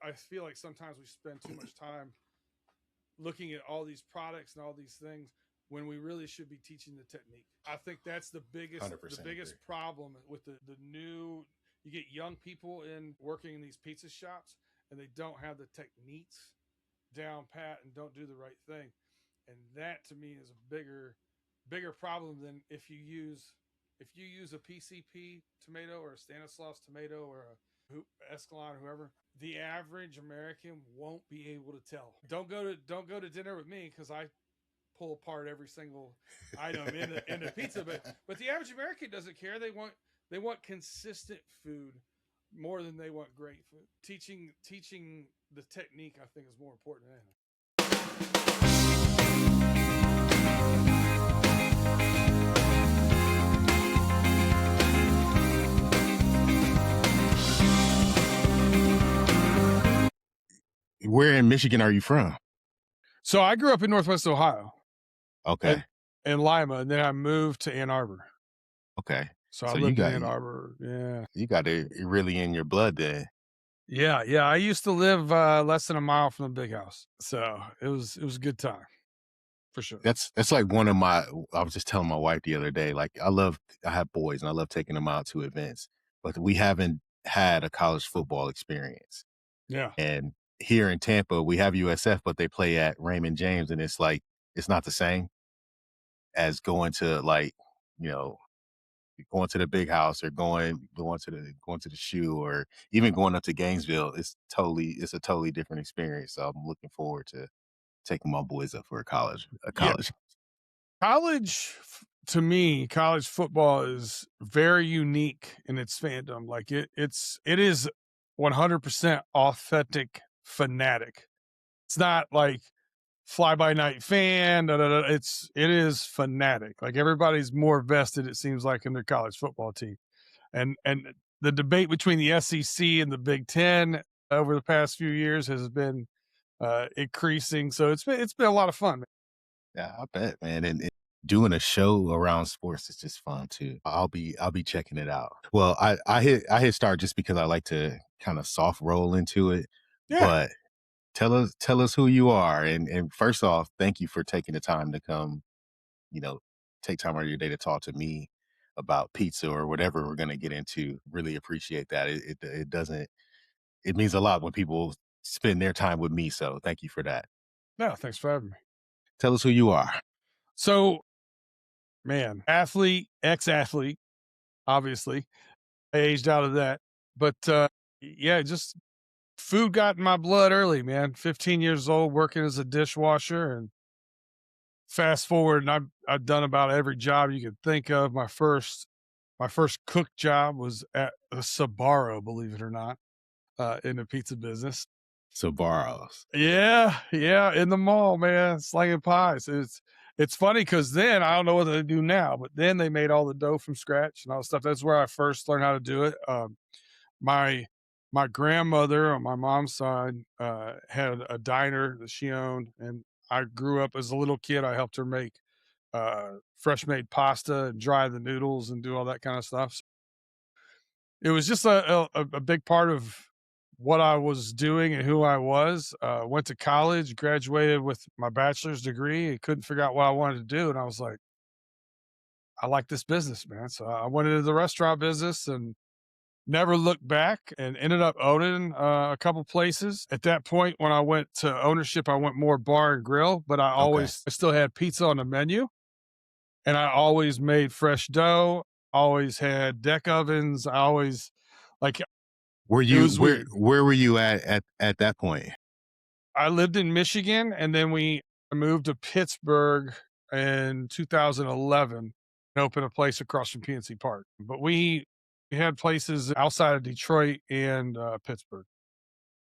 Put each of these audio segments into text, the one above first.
I feel like sometimes we spend too much time looking at all these products and all these things when we really should be teaching the technique. I think that's the biggest agree. problem with the new. You get young people in working in these pizza shops and they don't have the techniques down pat and don't do the right thing, and that to me is a bigger problem than if you use a PCP tomato or a Stanislaus tomato or a Escalon or whoever. The average American won't be able to tell. Don't go to dinner with me because I pull apart every single item in the pizza. But the average American doesn't care. They want consistent food more than they want great food. Teaching the technique, I think, is more important than anything. Where in Michigan are you from? So I grew up in Northwest Ohio. Okay. In Lima, and then I moved to Ann Arbor. Okay. So I lived in Ann Arbor. Yeah. You got it really in your blood then. Yeah. I used to live less than a mile from the big house. So it was a good time. For sure. That's like one of my, I was just telling my wife the other day, like I have boys and I love taking them out to events, but we haven't had a college football experience. Yeah. And here in Tampa, we have USF, but they play at Raymond James, and it's like, it's not the same as going to going to the big house or going to the shoe or even going up to Gainesville. It's a totally different experience. So I'm looking forward to taking my boys up for a college. Yeah. College, to me, college football is very unique in its fandom. Like it is 100% authentic fanatic. It's not like fly by night fan. It is fanatic. Like everybody's more vested, it seems like, in their college football team. And the debate between the SEC and the Big Ten over the past few years has been increasing. So it's been a lot of fun. Yeah, I bet, man. And doing a show around sports is just fun too. I'll be checking it out. Well, I hit start just because I like to kind of soft roll into it. Yeah. But tell us who you are. And first off, thank you for taking the time to come, take time out of your day to talk to me about pizza or whatever we're going to get into. Really appreciate that. It means a lot when people spend their time with me. So thank you for that. No, thanks for having me. Tell us who you are. So, man, ex-athlete, obviously. I aged out of that. But yeah, just food got in my blood early, man. 15 years old, working as a dishwasher, and fast forward, and I've done about every job you could think of. My first cook job was at a Sbarro, believe it or not, in the pizza business. Sbarro's. Yeah, in the mall, man, slinging pies. It's funny because then I don't know what they do now, but then they made all the dough from scratch and all the stuff. That's where I first learned how to do it. My grandmother on my mom's side had a diner that she owned, and I grew up as a little kid. I helped her make fresh made pasta and dry the noodles and do all that kind of stuff. So it was just a big part of what I was doing and who I was. Went to college, graduated with my bachelor's degree, and couldn't figure out what I wanted to do. And I was like, I like this business, man. So I went into the restaurant business and never looked back, and ended up owning a couple places. At that point, when I went to ownership, I went more bar and grill, but I still had pizza on the menu, and I always made fresh dough, always had deck ovens. I always where were you at that point? I lived in Michigan, and then I moved to Pittsburgh in 2011 and opened a place across from PNC Park. But we had places outside of Detroit and Pittsburgh.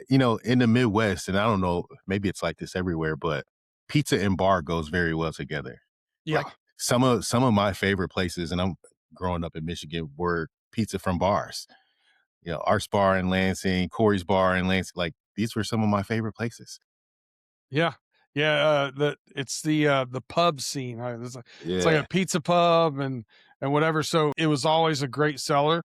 In the Midwest, and I don't know, maybe it's like this everywhere, but pizza and bar goes very well together. Yeah. Like some of my favorite places, and I'm growing up in Michigan, were pizza from bars. Art's Bar in Lansing, Corey's Bar in Lansing. Like these were some of my favorite places. Yeah. It's the pub scene. It's like a pizza pub and whatever. So it was always a great seller,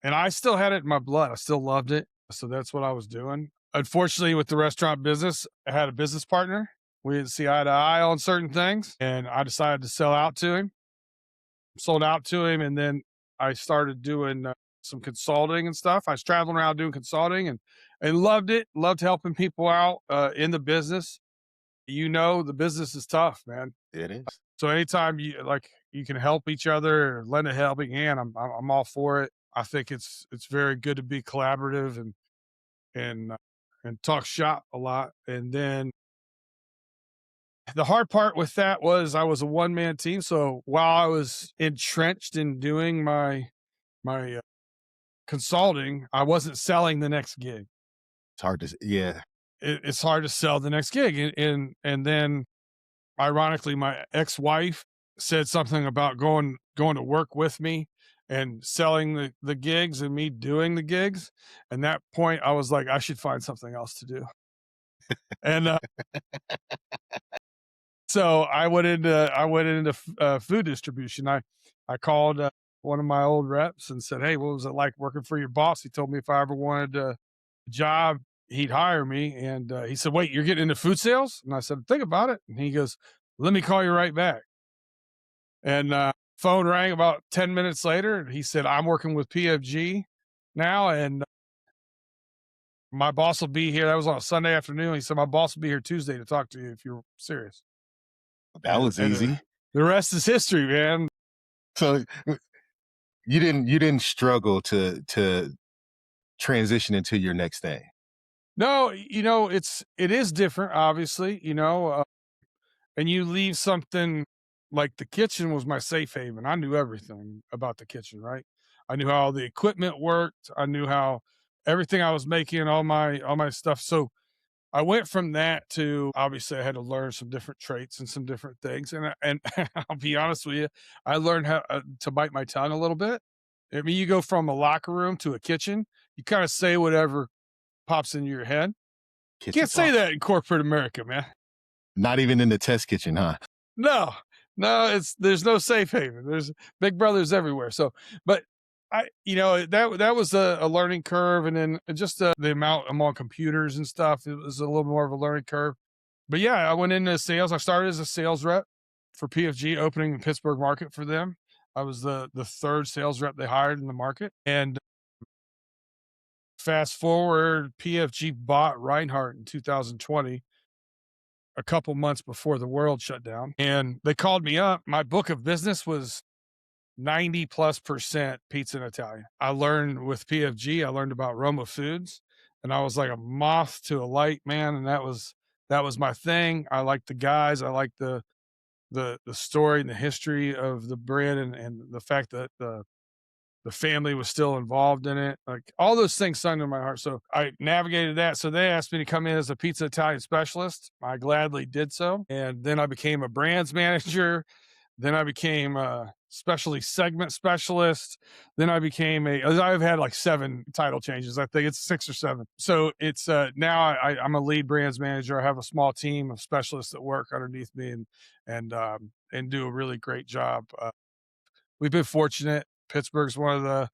and I still had it in my blood. I still loved it. So that's what I was doing. Unfortunately, with the restaurant business, I had a business partner. We didn't see eye to eye on certain things, and I decided to sell out to him. Sold out to him, and then I started doing some consulting and stuff. I was traveling around doing consulting and loved it. Loved helping people out in the business. You know, the business is tough, man. It is. So anytime you can help each other or lend a helping hand, I'm all for it. I think it's very good to be collaborative and uh, and talk shop a lot. And then the hard part with that was I was a one man team. So while I was entrenched in doing my consulting, I wasn't selling the next gig. It's hard to yeah. It's hard to sell the next gig, and then ironically, my ex wife said something about going to work with me and selling the gigs and me doing the gigs. And that point, I was like, I should find something else to do. And so I went into food distribution. I called one of my old reps and said, "Hey, what was it like working for your boss?" He told me if I ever wanted a job, he'd hire me. And he said, "Wait, you're getting into food sales?" And I said, "Think about it." And he goes, "Let me call you right back." And phone rang about 10 minutes later. And he said, "I'm working with PFG now, and my boss will be here." That was on a Sunday afternoon. He said, "My boss will be here Tuesday to talk to you if you're serious." That was And easy. the rest is history, man. So you didn't struggle to transition into your next thing. No, it is different, obviously, and you leave something like the kitchen was my safe haven. I knew everything about the kitchen, right? I knew how all the equipment worked. I knew how everything I was making, all my stuff. So I went from that to obviously I had to learn some different traits and some different things. And I'll be honest with you, I learned how to bite my tongue a little bit. I mean, you go from a locker room to a kitchen, you kind of say whatever pops into your head. Kitchen Can't say talk. that in corporate America, man. Not even in the test kitchen, huh? No, no, there's no safe haven. There's big brothers everywhere. So, but that was a learning curve, and then just the amount I'm on computers and stuff. It was a little more of a learning curve. But yeah, I went into sales. I started as a sales rep for PFG, opening the Pittsburgh market for them. I was the third sales rep they hired in the market, and fast forward, PFG bought Reinhardt in 2020, a couple months before the world shut down. And they called me up. My book of business was 90+% pizza and Italian. I learned with PFG, I learned about Roma foods, and I was like a moth to a light, man. And that was my thing. I liked the guys. I liked the story and the history of the brand, and the fact that the family was still involved in it. Like all those things sung to my heart. So I navigated that. So they asked me to come in as a pizza Italian specialist. I gladly did so. And then I became a brands manager. Then I became a specialty segment specialist. Then I've had like 7 title changes. I think it's 6 or 7. So it's now I'm a lead brands manager. I have a small team of specialists that work underneath me and do a really great job. We've been fortunate. Pittsburgh's one of the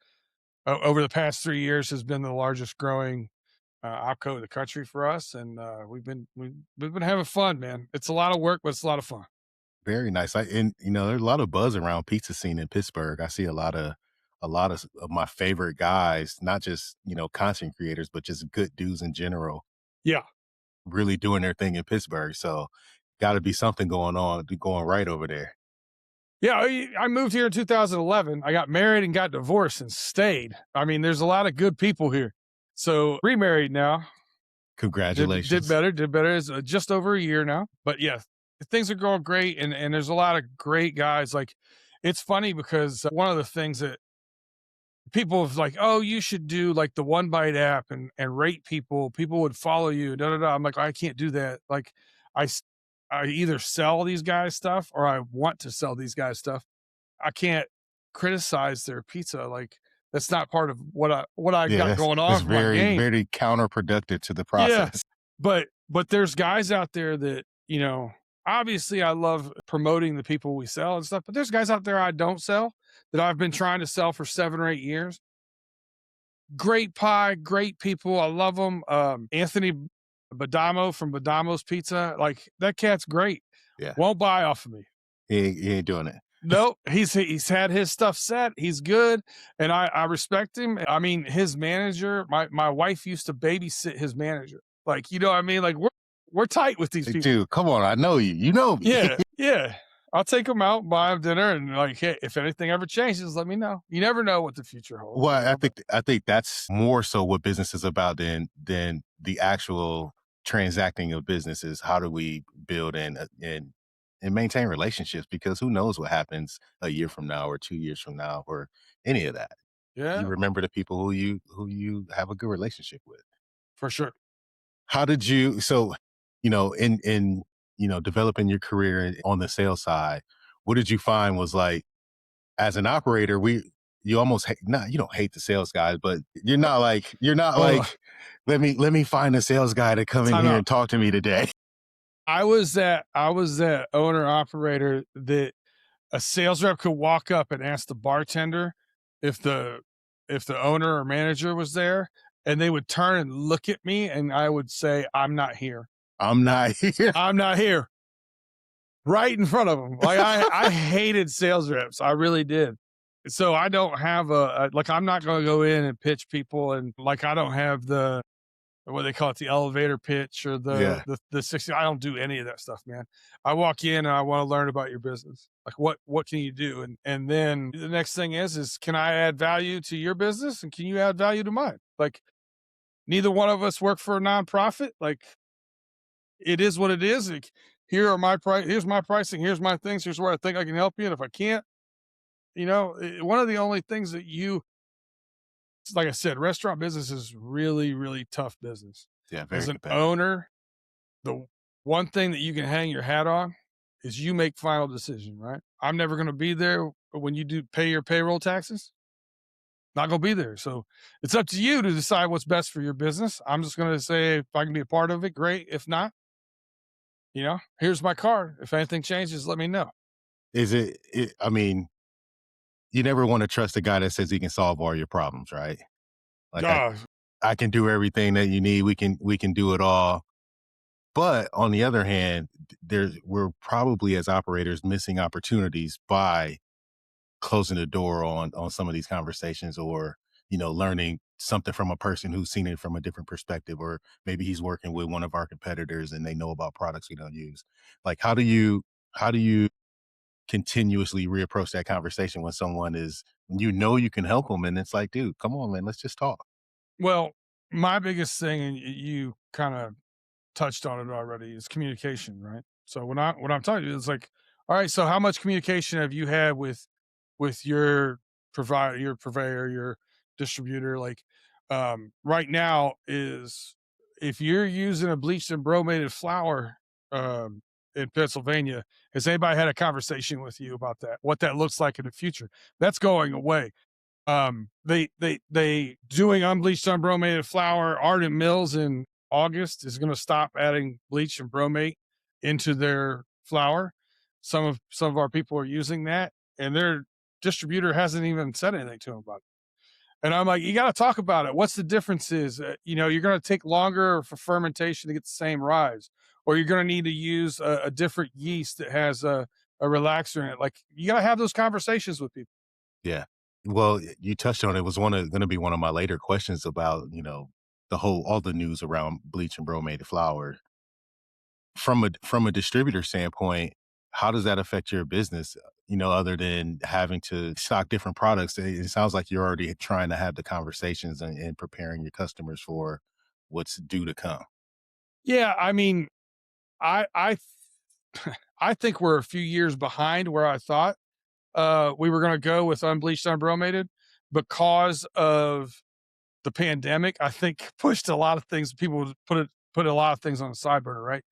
over the past 3 years has been the largest growing opco in the country for us, and we've been having fun, man. It's a lot of work, but it's a lot of fun. Very nice. And there's a lot of buzz around pizza scene in Pittsburgh. I see a lot of my favorite guys, not just, content creators, but just good dudes in general, Yeah, really doing their thing in Pittsburgh. So gotta be something going right over there. yeah. I moved here in 2011. I got married and got divorced and stayed. I mean, there's a lot of good people here. So remarried now. Did Congratulations. better. Did better. It's just over a year now. But yeah, things are going great, and there's a lot of great guys. Like, it's funny because one of the things that people have like, "Oh, you should do like the One Bite app and rate people. People would follow you." Da da da. I'm like, I can't do that. Like, I s- I either sell these guys stuff or I want to sell these guys stuff. I can't criticize their pizza. Like, that's not part of what I Yeah, got that's going that's on for my very, game. very counterproductive to the Yeah, process. but there's guys out there that obviously I love promoting the people we sell and stuff. But there's guys out there I don't sell that I've been trying to sell for 7 or 8 years. Great pie, great people. I love them. Anthony Badamo from Badamo's Pizza, like that cat's great. Yeah, Won't buy off of me. he ain't doing it. Nope, he's had his stuff set. He's good, and I respect him. I mean, his manager, my wife used to babysit his manager. Like, you know what I mean? Like we're tight with these Like, people. dude, come on, I know you. You know me. Yeah, yeah. I'll take them out, buy them dinner, and like, hey, if anything ever changes, let me know. You never know what the future holds, Well, you know. But I think that's more so what business is about than the actual transacting of businesses. How do we build and maintain relationships? Because who knows what happens a year from now or 2 years from now or any of that. You yeah, remember the people who you have a good relationship with. for sure. How did you so, in developing your career on the sales side, what did you find was like as an operator, you almost not you don't hate the sales guys, but you're not Oh, like, let me find a sales guy to come in time here out. and talk to me today. I was that owner operator that a sales rep could walk up and ask the bartender if the owner or manager was there, and they would turn and look at me, and I would say, "I'm not here. I'm not here. I'm not here." Right in front of them. Like I hated sales reps. I really did. So I don't have like I'm not going to go in and pitch people, and like I don't have the what they call it, the elevator pitch or Yeah. the 60. I don't do any of that stuff, man. I walk in and I want to learn about your business. Like what can you do? And then the next thing is can I add value to your business and can you add value to mine? Like neither one of us work for a nonprofit. Like it is what it is. Like, here are my price. Here's my pricing. Here's my things. Here's where I think I can help you. And if I can't, one of the only things that like I said, restaurant business is really, really tough business. Yeah, As very an competitive. owner, the one thing that you can hang your hat on is you make final decision, right? I'm never going to be there when you do pay your payroll taxes. Not going to be there. So it's up to you to decide what's best for your business. I'm just going to say if I can be a part of it, great. If not, here's my card. If anything changes, let me know. I mean, you never want to trust a guy that says he can solve all your problems, right? Like Uh, I can do everything that you need. We can do it all. But on the other hand, we're probably as operators missing opportunities by closing the door on some of these conversations, or learning something from a person who's seen it from a different perspective, or maybe he's working with one of our competitors and they know about products we don't use. Like how do you continuously reapproach that conversation when someone is, you can help them, and it's like, dude, come on, man, let's just talk. well, my biggest thing, and you kind of touched on it already, is communication, right? So when I'm talking to you, it's like, all right, so how much communication have you had with your provider, your purveyor, your distributor? Like, right now is if you're using a bleached and bromated flour in Pennsylvania, has anybody had a conversation with you about that? What that looks like in the future? That's going away. They doing unbleached, unbromated flour. Ardent Mills in August is going to stop adding bleach and bromate into their flour. Some of our people are using that, and their distributor hasn't even said anything to them about it. And I'm like, you got to talk about it. What's the difference? Is you're going to take longer for fermentation to get the same rise, or you're going to need to use a different yeast that has a relaxer in it. Like you got to have those conversations with people. Yeah. Well, you touched on it. It was going to be one of my later questions about, all the news around bleach and bromated flour. From a distributor standpoint, how does that affect your business? Other than having to stock different products, it sounds like you're already trying to have the conversations and preparing your customers for what's due to come. Yeah, I mean, I I think we're a few years behind where I thought we were going to go with unbleached, unbromated because of the pandemic. I think pushed a lot of things. People put a lot of things on the side burner, right?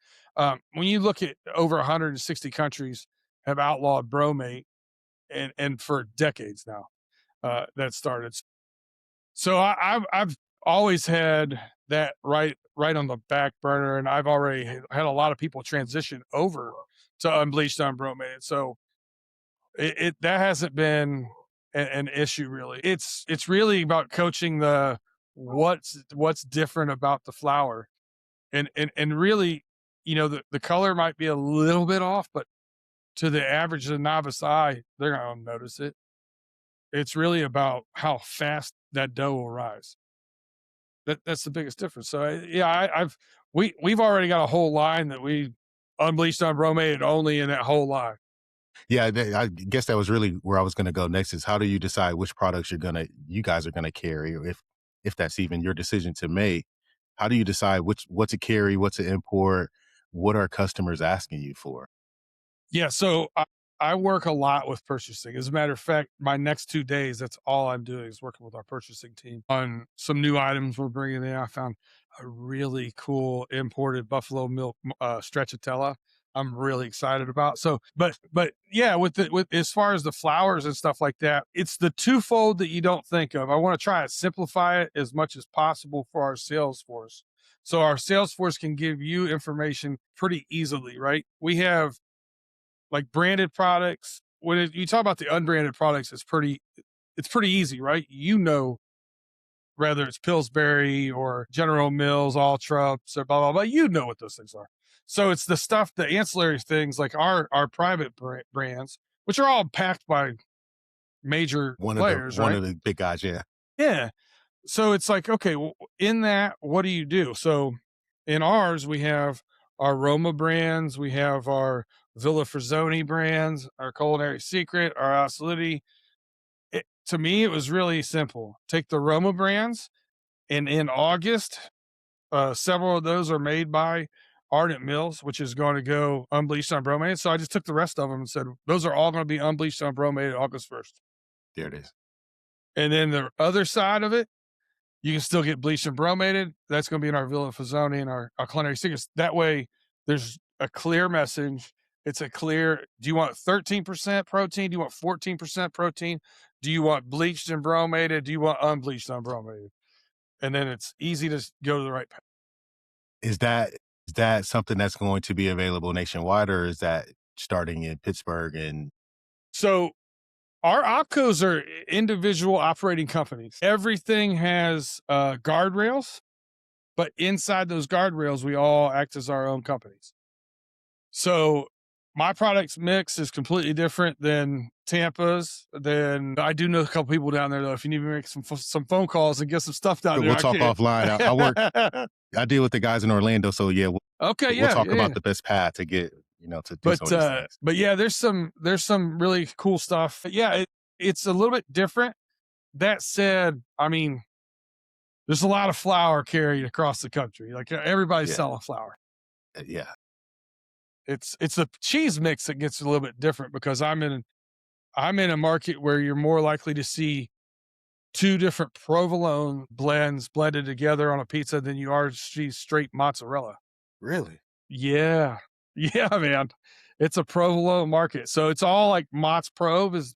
When you look at over 160 countries have outlawed bromate, and for decades now that started. So I've always had that right on the back burner, and I've already had a lot of people transition over to unbleached, unbromated. So that hasn't been an issue really. It's really about coaching what's different about the flower, and really, the color might be a little bit off, but to the average the novice eye, they're not gonna notice it. It's really about how fast that dough will rise. That's the biggest difference. So yeah, we've already got a whole line that we unbleached, unbromated only in that whole line. Yeah, I guess that was really where I was gonna go next is how do you decide which products you guys are gonna carry, or if that's even your decision to make? How do you decide what to carry, what to import? What are customers asking you for? Yeah, so I work a lot with purchasing. As a matter of fact, my next 2 days, that's all I'm doing is working with our purchasing team on some new items we're bringing in. I found a really cool imported buffalo milk stracciatella. I'm really excited about. So, but yeah, with as far as the flowers and stuff like that, it's the twofold that you don't think of. I want to try to simplify it as much as possible for our sales force. So our sales force can give you information pretty easily, right? We have like branded products. You talk about the unbranded products, it's pretty easy, right? Whether it's Pillsbury or General Mills, Ultra, so blah blah blah. What those things are. So it's the stuff, the ancillary things like our private brands, which are all packed by major players, One right? of the big guys, yeah. Yeah. So it's like, okay, well, in that, what do you do? So in ours, we have our Roma brands, we have our Villa Frazzoni brands, our Culinary Secret, our Assoluti. To me, it was really simple. Take the Roma brands, and in August, several of those are made by Ardent Mills, which is going to go unbleached, unbromated. So I just took the rest of them and said, those are all going to be unbleached, unbromated August 1st. There it is. And then the other side of it, you can still get bleached and bromated. That's going to be in our Villa Fazzoni and our culinary secrets. That way, there's a clear message. It's a clear. Do you want 13% protein? Do you want 14% protein? Do you want bleached and bromated? Do you want unbleached and bromated? And then it's easy to go to the right path. Is that something that's going to be available nationwide, or is that starting in Pittsburgh and So our opcos are individual operating companies. Everything has guardrails, but inside those guardrails, we all act as our own companies. So my products mix is completely different than Tampa's. Then I do know a couple people down there though. If you need me to make some phone calls and get some stuff down there, we'll I talk offline. can. I deal with the guys in Orlando, so yeah, Okay, we'll yeah, talk yeah, about yeah. the best path to get, to do some But of these things. but yeah, there's some really cool stuff. Yeah, it's a little bit different. That said, I mean, there's a lot of flour carried across the country. Like everybody's Yeah, selling flour. yeah, It's the cheese mix that gets a little bit different because I'm in a market where you're more likely to see two different provolone blends blended together on a pizza than you are to see straight mozzarella. really. Yeah. Yeah, man. It's a provolone market. So it's all like Mott's Prove is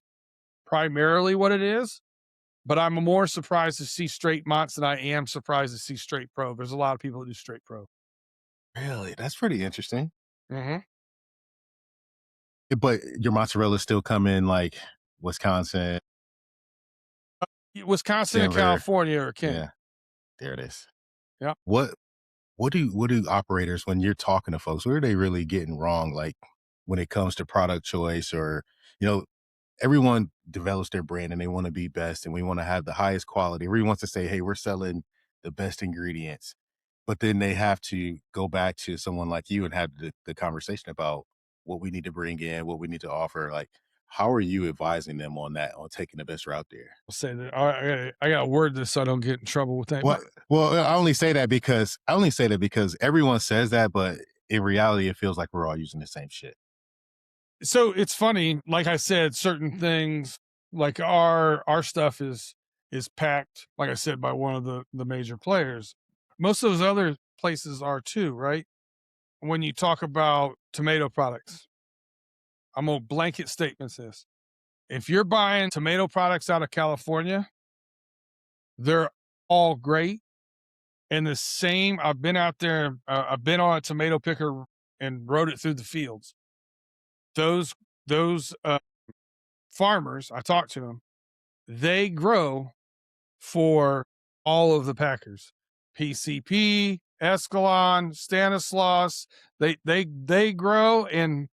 primarily what it is, but I'm more surprised to see straight Mott's than I am surprised to see straight Prove. There's a lot of people that do straight Prove. Really? That's pretty interesting. Mhm. But your mozzarella still come in like Wisconsin, Wisconsin and Denver. California are king. Yeah, there it is. Yeah. What what do operators, when you're talking to folks, what are they really getting wrong? Like when it comes to product choice, or you know, everyone develops their brand and they want to be best and we want to have the highest quality. Everyone wants to say, hey, we're selling the best ingredients. But then they have to go back to someone like you and have the conversation about what we need to bring in, what we need to offer. Like, how are you advising them on that, on taking the best route there? I'll say that I got to word this so I don't get in trouble with that. Well, well, I only say that because everyone says that, but in reality, it feels like we're all using the same shit. So it's funny, like I said, certain things like our stuff is packed, like I said, by one of the major players. Most of those other places are too, right? When you talk about tomato products, I'm gonna blanket statements this. If you're buying tomato products out of California, they're all great. And the same, I've been out there, I've been on a tomato picker and rode it through the fields. Those farmers, I talked to them, they grow for all of the packers, PCP, Escalon, Stanislaus. They grow and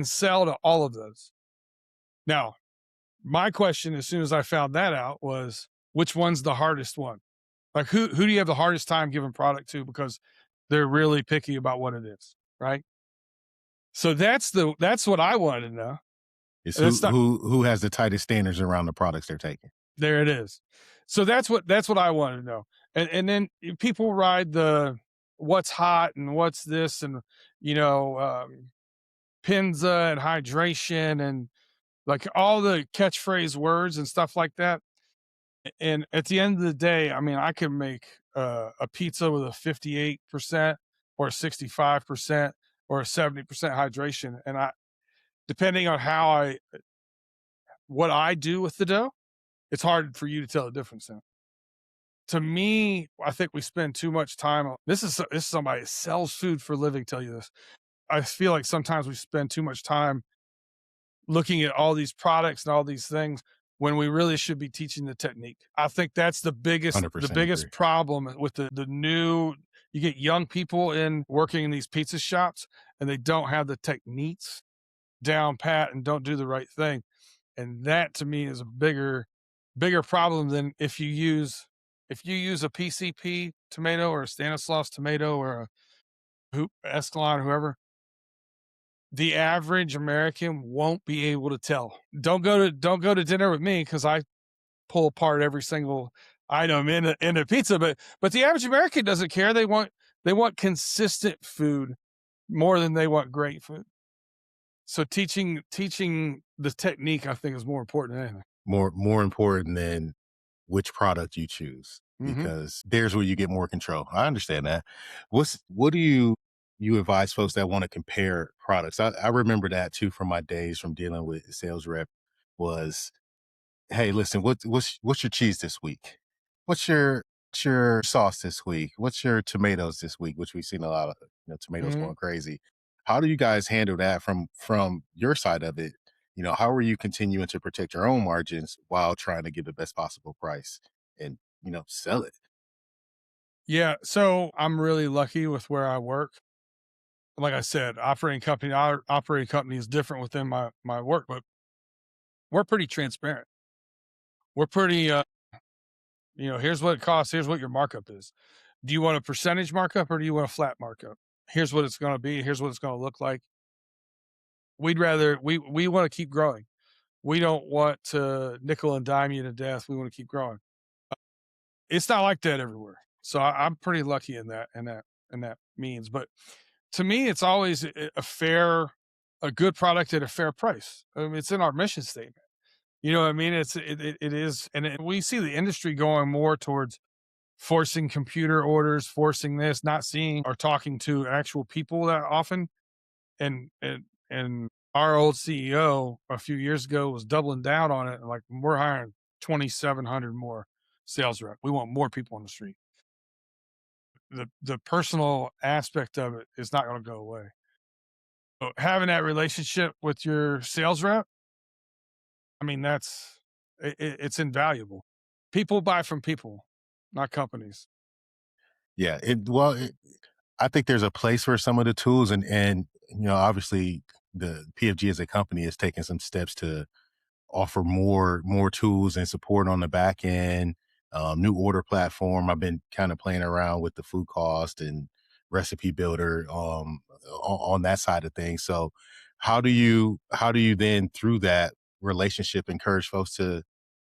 sell to all of those. Now, my question as soon as I found that out was, which one's the hardest one? Like who do you have the hardest time giving product to because they're really picky about what it is, right? So that's what I wanted to know. It's That's not who has the tightest standards around the products they're taking. there it is. So that's what I wanted to know. And then people ride the what's hot and what's this and you know Pinza and hydration and like all the catchphrase words and stuff like that. And at the end of the day, I mean, I can make a pizza with a 58% or a 65% or a 70% hydration. And depending on what I do with the dough, it's hard for you to tell the difference. Now. To me, I think we spend too much time on this is somebody that sells food for a living. Tell you this. I feel like sometimes we spend too much time looking at all these products and all these things when we really should be teaching the technique. I think that's the 100% agree. biggest problem with the new you get young people in working in these pizza shops and they don't have the techniques down pat and don't do the right thing. And that to me is a bigger problem than if you use a PCP tomato or a Stanislaus tomato or a Escalon, whoever, the average American won't be able to tell. Don't go to dinner with me because I pull apart every single item in a pizza, but the average American doesn't care. They want consistent food more than they want great food. So teaching the technique, I think, is more important than anything. More important than which product you choose, Mhm. because there's where you get more control. I understand that. What do you advise folks that want to compare products? I remember that too from my days from dealing with sales rep was, hey, listen, what's your cheese this week? What's your sauce this week? What's your tomatoes this week? Which we've seen a lot of, tomatoes Mhm. going crazy. How do you guys handle that from your side of it? How are you continuing to protect your own margins while trying to give the best possible price and sell it? Yeah, so I'm really lucky with where I work. Like I said, our operating company is different within my work, but we're pretty transparent. We're pretty here's what it costs, here's what your markup is. Do you want a percentage markup or do you want a flat markup? Here's what it's going to be, here's what it's going to look like. We want to keep growing. We don't want to nickel and dime you to death. We want to keep growing. It's not like that everywhere. So I'm pretty lucky in that means. But to me, it's always a good product at a fair price. I mean, it's in our mission statement. You know what I mean? It is, and we see the industry going more towards forcing computer orders, forcing this, not seeing or talking to actual people that often. And our old CEO a few years ago was doubling down on it. Like we're hiring 2,700 more sales rep. We want more people on the street. The personal aspect of it is not going to go away. So having that relationship with your sales rep, I mean, it's invaluable. People buy from people, not companies. Yeah, I think there's a place for some of the tools, and obviously the PFG as a company is taking some steps to offer more tools and support on the back end. New order platform. I've been kind of playing around with the food cost and recipe builder on that side of things. So how do you then through that relationship encourage folks to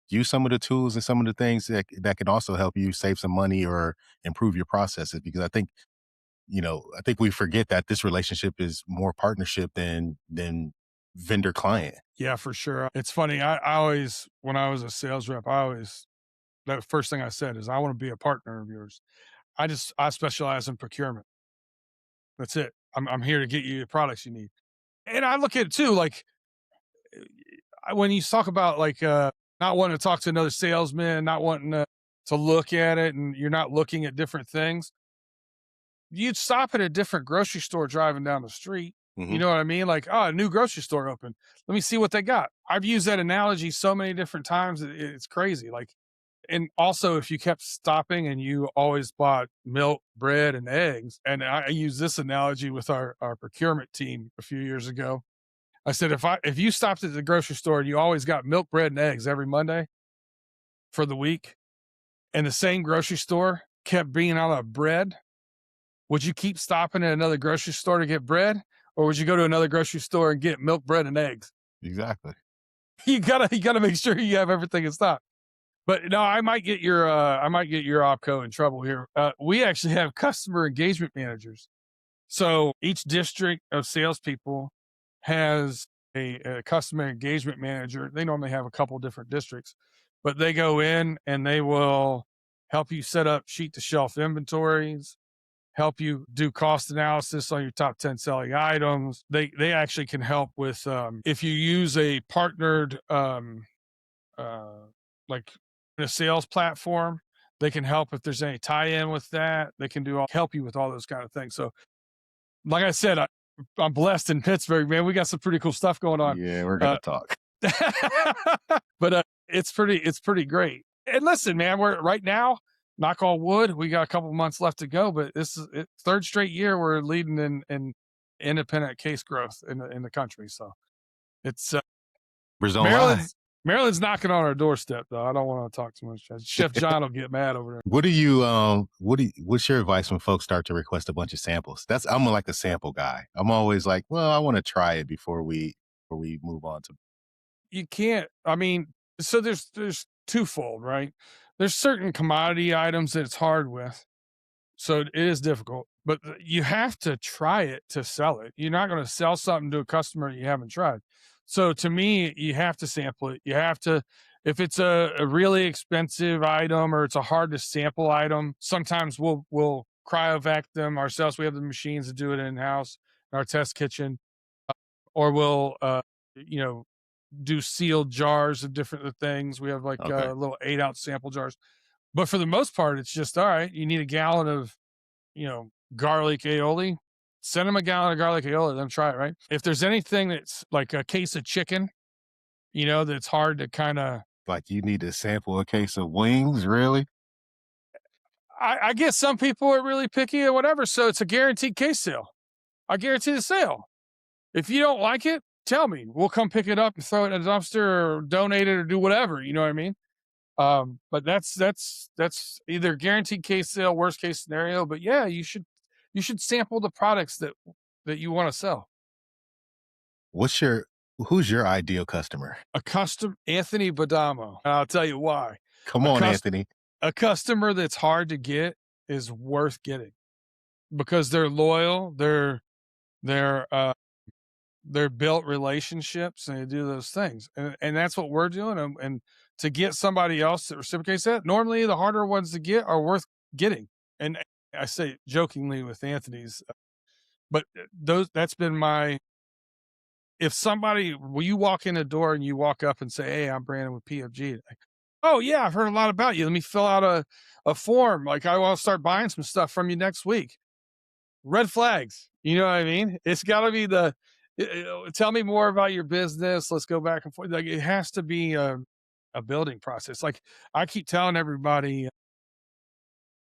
use some of the tools and some of the things that can also help you save some money or improve your processes? Because I think we forget that this relationship is more partnership than vendor client. Yeah, for sure. It's funny. I always, when I was a sales rep, the first thing I said is, I want to be a partner of yours. I specialize in procurement. That's it. I'm here to get you the products you need. And I look at it too, like when you talk about like not wanting to talk to another salesman, not wanting to look at it, and you're not looking at different things. You'd stop at a different grocery store driving down the street. You Hmm. know what I mean? Like, oh, a new grocery store open. Let me see what they got. I've used that analogy so many different times. It's crazy. Like And also, if you kept stopping and you always bought milk, bread, and eggs, and I use this analogy with our procurement team a few years ago. I said, if you stopped at the grocery store and you always got milk, bread, and eggs every Monday for the week, and the same grocery store kept being out of bread, would you keep stopping at another grocery store to get bread, or would you go to another grocery store and get milk, bread, and eggs? Exactly. You gotta make sure you have everything in stock. But no, I might get your opco in trouble here. We actually have customer engagement managers. So each district of salespeople has a customer engagement manager. They normally have a couple different districts, but they go in and they will help you set up sheet to shelf inventories, help you do cost analysis on your top 10 selling items. They actually can help with if you use a partnered uh, like a sales platform. They can help if there's any tie-in with that. They can help you with all those kind of things. So, like I said, I'm blessed in Pittsburgh, man. We got some pretty cool stuff going on. Yeah, we're Uh, gonna talk. but it's pretty great. And listen, man, we're right now, knock on wood, we got a couple months left to go, but this is third straight year we're leading in independent case growth in the country. So it's Numbers don't lie. Maryland's Maryland's knocking on our doorstep, though. I don't want to talk too much. Chef John will get mad over there. What's your advice when folks start to request a bunch of samples? I'm like a sample guy. I'm always like, well, I want to try it before we move on to. You can't. I mean, so there's twofold, right? There's certain commodity items that it's hard with, so it is difficult. But you have to try it to sell it. You're not going to sell something to a customer you haven't tried. So to me, you have to sample it. You have to, if it's a really expensive item or it's a hard to sample item, sometimes we'll cryovac them ourselves. We have the machines to do it in house in our test kitchen, or we'll you know do sealed jars of different things. We have like Okay. little 8 ounce sample jars. But for the most part, it's just all right. You need a gallon of garlic aioli, send them a gallon of garlic aioli, let them try it, right? If there's anything that's like a case of chicken, that's hard to kind of, Like you need to sample a case of wings, really? I guess some people are really picky or whatever. So it's a guaranteed case sale. I guarantee the sale. If you don't like it, tell me. We'll come pick it up and throw it in a dumpster or donate it or do whatever. You know what I mean? But that's either guaranteed case sale, worst case scenario. But yeah, you should sample the products that you want to sell. What's your Who's your ideal customer? A custom Anthony Badamo. And I'll tell you why. Come A on, cus- Anthony. a customer that's hard to get is worth getting because they're loyal. They're built relationships and they do those things, and that's what we're doing. And to get somebody else that reciprocates that, normally the harder ones to get are worth getting. And I say jokingly with Anthony's, but that's been my. If somebody, when you walk in the door and you walk up and say, "Hey, I'm Brandon with PFG," like, "Oh yeah, I've heard a lot about you. Let me fill out a form. Like I want to start buying some stuff from you next week." Red flags. You know what I mean? It's got to be tell me more about your business. Let's go back and forth. Like it has to be a building process. Like I keep telling everybody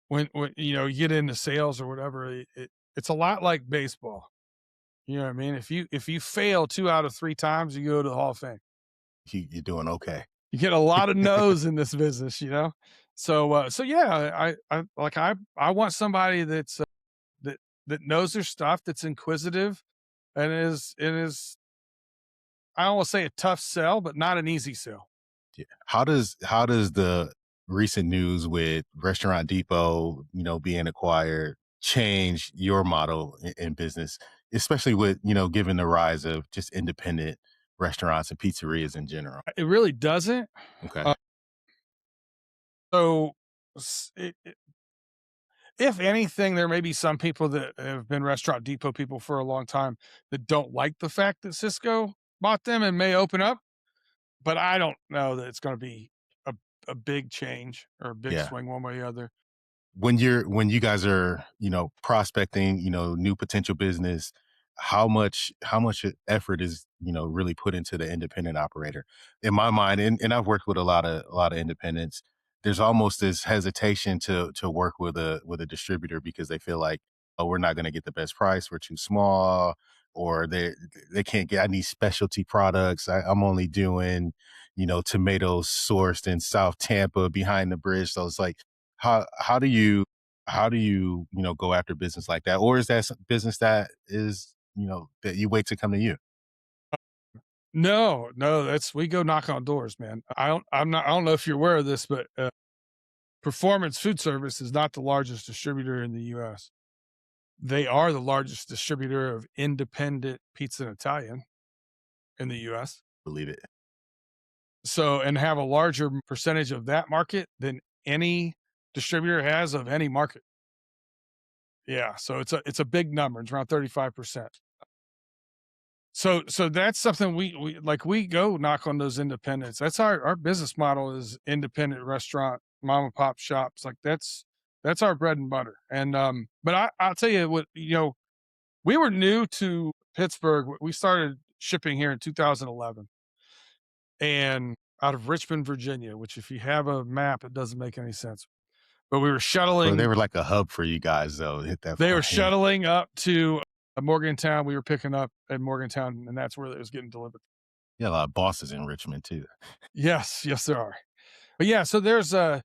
when you get into sales or whatever, it's a lot like baseball. You know what I mean? If you fail 2 out of 3 times, you go to the Hall of Fame. You're doing okay. You get a lot of no's in this business. So yeah, I want somebody that that knows their stuff, that's inquisitive, and is I don't want to say a tough sell, but not an easy sell. Yeah. How does the recent news with Restaurant Depot, being acquired, change your model in business, especially with given the rise of just independent restaurants and pizzerias in general? It really doesn't. Okay. Uh, so, s- it, it- if anything, there may be some people that have been Restaurant Depot people for a long time that don't like the fact that Cisco bought them and may open up. But I don't know that it's going to be a a big change or a big Yeah. swing one way or the other. When you guys are prospecting new potential business, how much effort is really put into the independent operator? In my mind, and I've worked with a lot of independents, there's almost this hesitation to work with a distributor because they feel like, oh, we're not going to get the best price, we're too small, or they can't get. I need specialty products. I'm only doing, tomatoes sourced in South Tampa behind the bridge. So it's like, how do you go after business like that, or is that business that is that you wait to come to you? No, no, that's we go knock on doors, man. I don't know if you're aware of this, but Performance Food Service is not the largest distributor in the US. They are the largest distributor of independent pizza and Italian in the US. Believe it. So, and have a larger percentage of that market than any distributor has of any market. Yeah, so it's a big number. It's around 35%. So that's something we like, we go knock on those independents. That's our business model is independent restaurant, mom and pop shops. Like that's our bread and butter. And but I'll tell you what, we were new to Pittsburgh. We started shipping here in 2011 and out of Richmond, Virginia, which if you have a map, it doesn't make any sense. But we were So they shuttling were like a hub for you guys, though. Hit that they were point. shuttling up to Morgantown. We were picking up at Morgantown, and that's where it was getting delivered. Yeah, a lot of bosses in Richmond too. Yes, yes, there are. But yeah, so there's that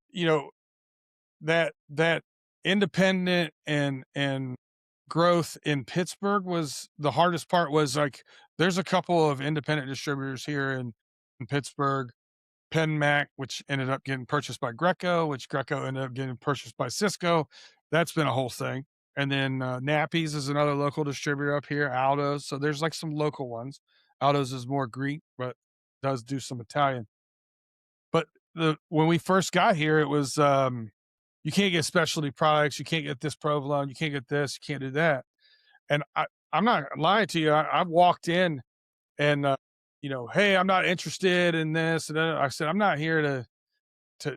independent and growth in Pittsburgh was the hardest part. Was like there's a couple of independent distributors here in Pittsburgh. Penmac, which ended up getting purchased by Greco, which Greco ended up getting purchased by Sysco. That's been a whole thing. And then Nappies is another local distributor up here. Aldo's. So there's like some local ones. Aldo's is more Greek, but does do some Italian. But the when we first got here, it was you can't get specialty products, you can't get this provolone, you can't get this, you can't do that. And I'm not lying to you. I've walked in and hey, I'm not interested in this. And then I said, I'm not here to you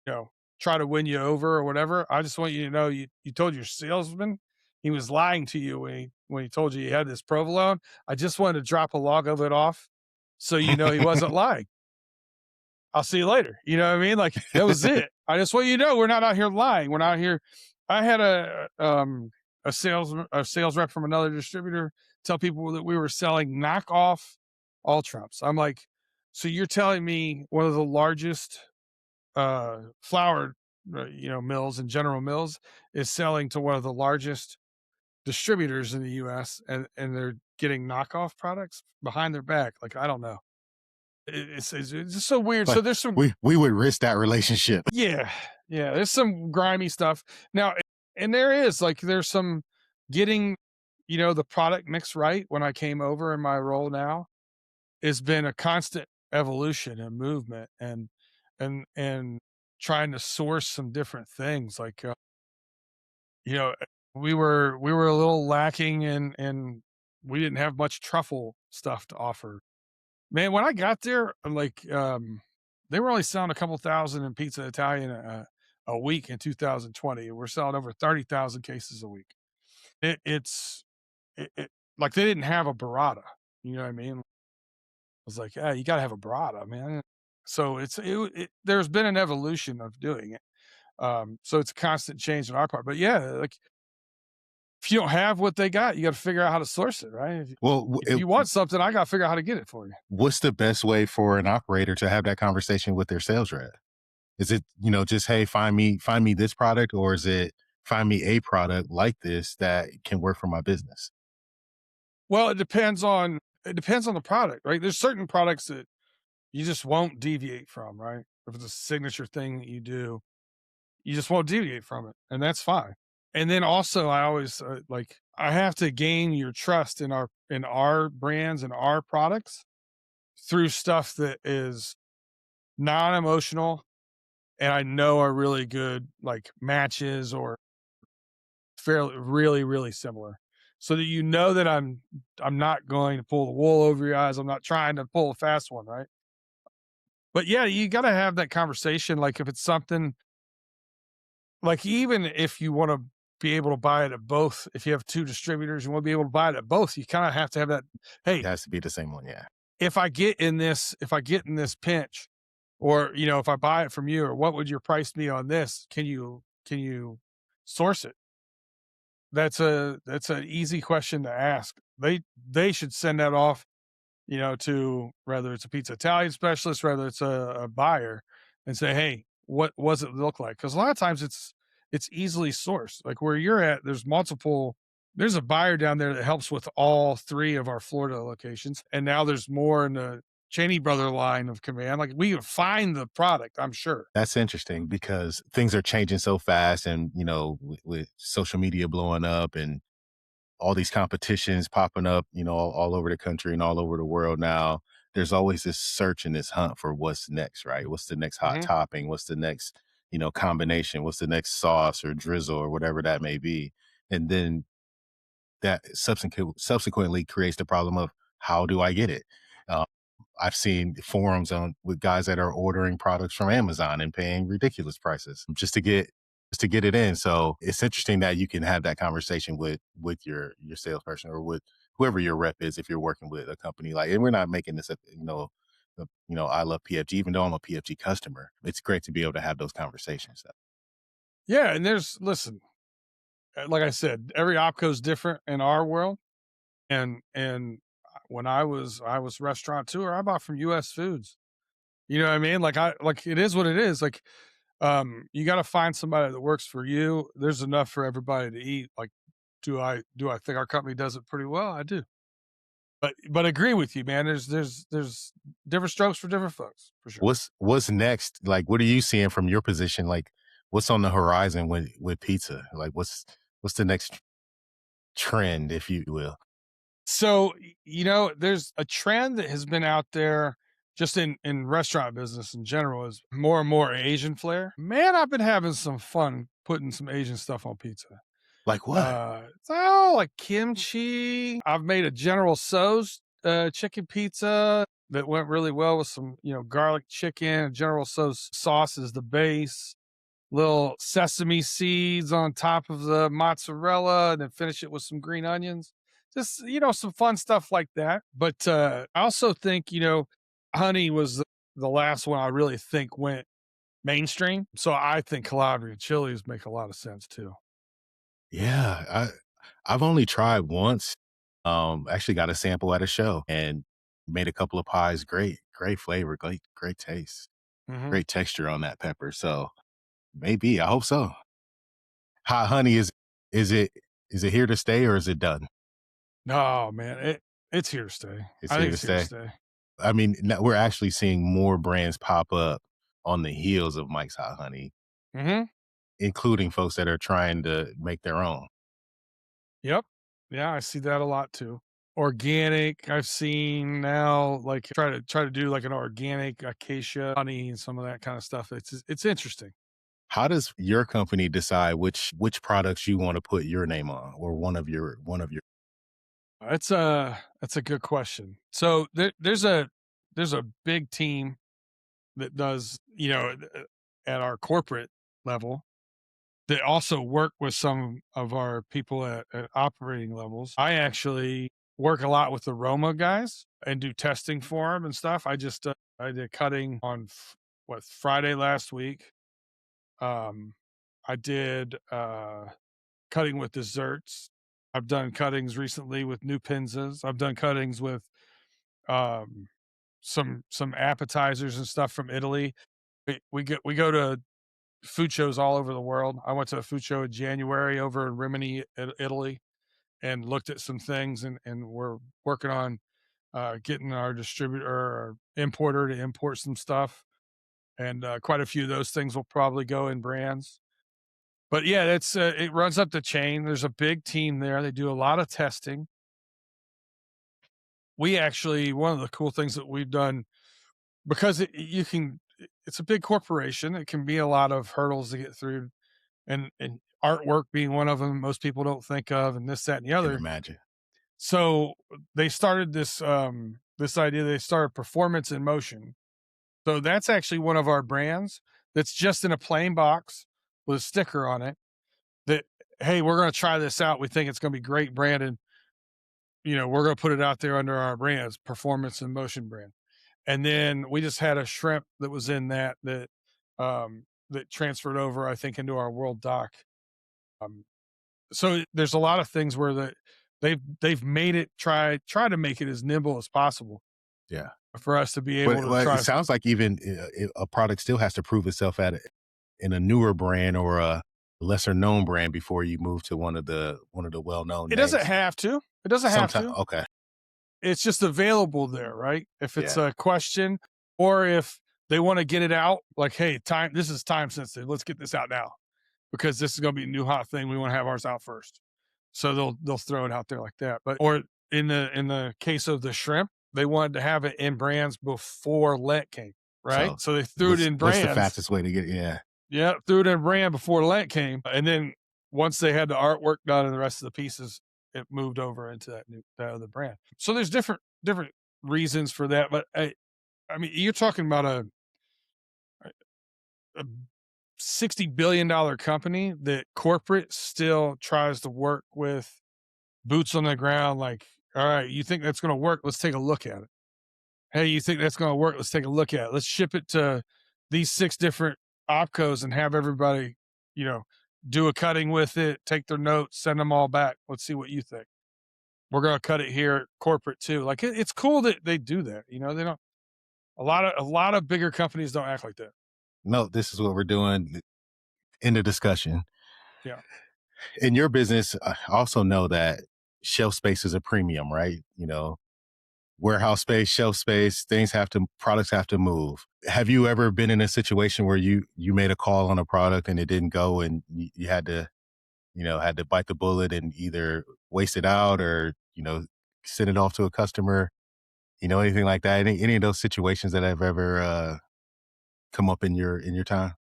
know try to win you over or whatever. I just want you to know you told your salesman he was lying to you when he told you you had this provolone. I just wanted to drop a log of it off so you know he wasn't lying. I'll see you later. You know what I mean? Like that was it. I just want you to know we're not out here lying. We're not here. I had a sales rep from another distributor tell people that we were selling knockoff all trumps. I'm like, so you're telling me one of the largest flour mills and General Mills is selling to one of the largest distributors in the US and they're getting knockoff products behind their back. Like I don't know. It's just so weird. Like So there's some we would risk that relationship. yeah, yeah, there's some grimy stuff. Now and there is, like, there's some getting, the product mix right when I came over in my role now, has been a constant evolution and movement and trying to source some different things, like, you know, we were a little lacking and we didn't have much truffle stuff to offer. Man, when I got there, like, they were only selling a couple thousand in pizza Italian a week in 2020. We're selling over 30,000 cases a week. It's like they didn't have a burrata. You know what I mean? I was like, yeah, you got to have a burrata, man. So there's been an evolution of doing it. So it's a constant change on our part. But yeah, like if you don't have what they got, you got to figure out how to source it, right? Well, If you want something, I got to figure out how to get it for you. what's the best way for an operator to have that conversation with their sales rep? Is it, just, hey, find me this product, or is it find me a product like this that can work for my business? Well, it depends on the product, right? There's certain products that you just won't deviate from, right? If it's a signature thing that you do, you just won't deviate from it, and that's fine. And then also, I always like I have to gain your trust in our brands and our products through stuff that is non-emotional and I know are really good, like matches or fairly really really similar, so that you know that I'm not going to pull the wool over your eyes. I'm not trying to pull a fast one, right? But yeah, you got to have that conversation. Like if it's something like even if you want to be able to buy it at both, if you have two distributors, you want to be able to buy it at both. You kind of have to have that. Hey, It has to be the same one, yeah. if I get in this pinch, Or, if I buy it from you, or what would your price be on this? Can you source it? That's an easy question to ask. They should send that off, to whether it's a pizza Italian specialist, whether it's a buyer, and say, "Hey, what does it look like?" Because a lot of times it's easily sourced. Like where you're at, there's a buyer down there that helps with all three of our Florida locations, and now there's more in the Cheney brother line of command. Like we can find the product, I'm sure. That's interesting because things are changing so fast and, with social media blowing up and all these competitions popping up, all over the country and all over the world now. There's always this search and this hunt for what's next, right? What's the next hot Mhm. topping? What's the next, combination? What's the next sauce or drizzle or whatever that may be? And then that subsequently creates the problem of how do I get it? Uh, I've seen forums on with guys that are ordering products from Amazon and paying ridiculous prices just to get it in. So it's interesting that you can have that conversation with your salesperson or with whoever your rep is if you're working with a company like. And we're not making this I love PFG, even though I'm a PFG customer. It's great to be able to have those conversations. Yeah, and listen, like I said, every opco is different in our world, and when I was restaurateur, I bought from US Foods. You know what I mean? Like it is what it is. Like, you gotta find somebody that works for you. There's enough for everybody to eat. Like, do I think our company does it pretty well? I do. But I agree with you, man. There's different strokes for different folks, for sure. What's next? Like, what are you seeing from your position? Like, what's on the horizon with pizza? Like, what's the next trend, if you will? So, there's a trend that has been out there just in restaurant business in general is more and more Asian flair. Man, I've been having some fun putting some Asian stuff on pizza. Like what? Like kimchi. I've made a General Tso's chicken pizza that went really well with some, garlic chicken. General Tso's sauce is the base. Little sesame seeds on top of the mozzarella, and then finish it with some green onions. Just, some fun stuff like that. But I also think, honey was the last one I really think went mainstream. So I think Calabria chilies make a lot of sense too. Yeah, I've only tried once. Actually got a sample at a show and made a couple of pies. Great flavor, great taste, Mhm. great texture on that pepper. So maybe I hope so. Hot honey is it is it here to stay or is it done? No, man, it's here to stay. It's I here think to it's here to stay. stay. I mean, now we're actually seeing more brands pop up on the heels of Mike's Hot Honey, Mhm. including folks that are trying to make their own. Yep. Yeah, I see that a lot too. Organic, I've seen now, like try to do like an organic acacia honey and some of that kind of stuff. It's interesting. How does your company decide which products you want to put your name on or one of your That's a good question. So there's a big team that does, at our corporate level that also work with some of our people at operating levels. I actually work a lot with the Roma guys and do testing for them and stuff. I did cutting on Friday last week. Um, I did cutting with desserts. I've done cuttings recently with new pinzas. I've done cuttings with um, some appetizers and stuff from Italy. We go to food shows all over the world. I went to a food show in January over in Rimini, Italy, and looked at some things, and we're working on getting our distributor or importer to import some stuff. And quite a few of those things will probably go in brands. But yeah, it runs up the chain. There's a big team there. They do a lot of testing. We actually one of the cool things that we've done because it's a big corporation. It can be a lot of hurdles to get through, and artwork being one of them. Most people don't think of, and this, that, and the can other. imagine. So they started this idea. They started Performance in Motion. So that's actually one of our brands. That's just in a plain box with a sticker on it. That hey, we're going to try this out. We think it's going to be great branded. We're going to put it out there under our brands, Performance in Motion brand. And then we just had a shrimp that was in that transferred over, I think, into our world dock. Um, so there's a lot of things where they've made it try to make it as nimble as possible Yeah. for us to be able But to well, it try. sounds like even a product still has to prove itself in a newer brand or a lesser known brand before you move to one of the well known It doesn't names. have to. It doesn't have Sometimes, to. okay, It's just available there, right? If it's yeah. a question or if they want to get it out, like, hey, this is time sensitive. Let's get this out now because this is going to be a new hot thing. We want to have ours out first. So they'll throw it out there like that. But or in the case of the shrimp, they wanted to have it in brands before Lent came, right? So So they threw it in what's the brands. fastest way to get? Yeah. Yeah, threw it in brand before Lent came, and then once they had the artwork done and the rest of the pieces, it moved over into that other brand. So there's different reasons for that, but I mean, you're talking about a $60 billion company that corporate still tries to work with boots on the ground. Like, all right, you think that's going to work? Let's take a look at it. Hey, you think that's going to work? Let's take a look at it. Let's ship it to these 6 different opcos and have everybody, you know, do a cutting with it, take their notes, send them all back. Let's see what you think. We're going to cut it here at corporate too. Like it's cool that they do that. They don't. A lot of bigger companies don't act like that. No, this is what we're doing in the discussion. Yeah. In your business, I also know that shelf space is a premium, right? Warehouse space, shelf space, products have to move. Have you ever been in a situation where you made a call on a product and it didn't go and you had to bite the bullet and either waste it out or, send it off to a customer, anything like that? Any of those situations that have ever come up in your time?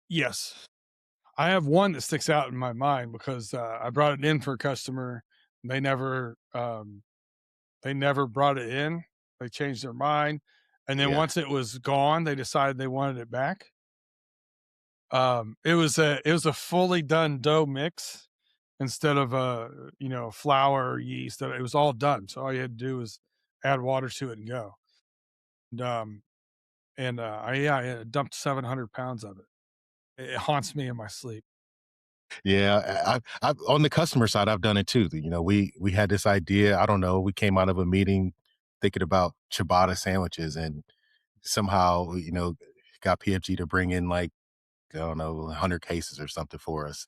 Yes. I have one that sticks out in my mind because I brought it in for a customer. They never they never brought it in. They changed their mind, and then Yeah. once it was gone, they decided they wanted it back. It was a fully done dough mix instead of flour or yeast. It was all done, so all you had to do was add water to it and go. And, I dumped 700 pounds of it. It haunts me in my sleep. Yeah, I've on the customer side, I've done it too. We had this idea. I don't know. We came out of a meeting thinking about ciabatta sandwiches, and somehow got PFG to bring in like I don't know 100 cases or something for us,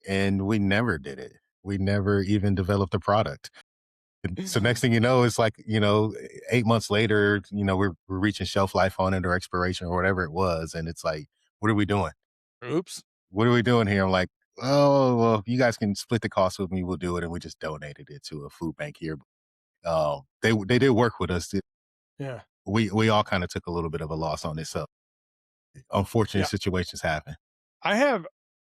and we never did it. We never even developed a product. And so next thing you know, it's like 8 months later, we're reaching shelf life on it or expiration or whatever it was, and it's like, what are we doing? Oops. What are we doing here? I'm like, oh, well, if you guys can split the cost with me, we'll do it. And we just donated it to a food bank here. They did work with us. Yeah. We all kind of took a little bit of a loss on this. So unfortunate Yeah. situations happen. I have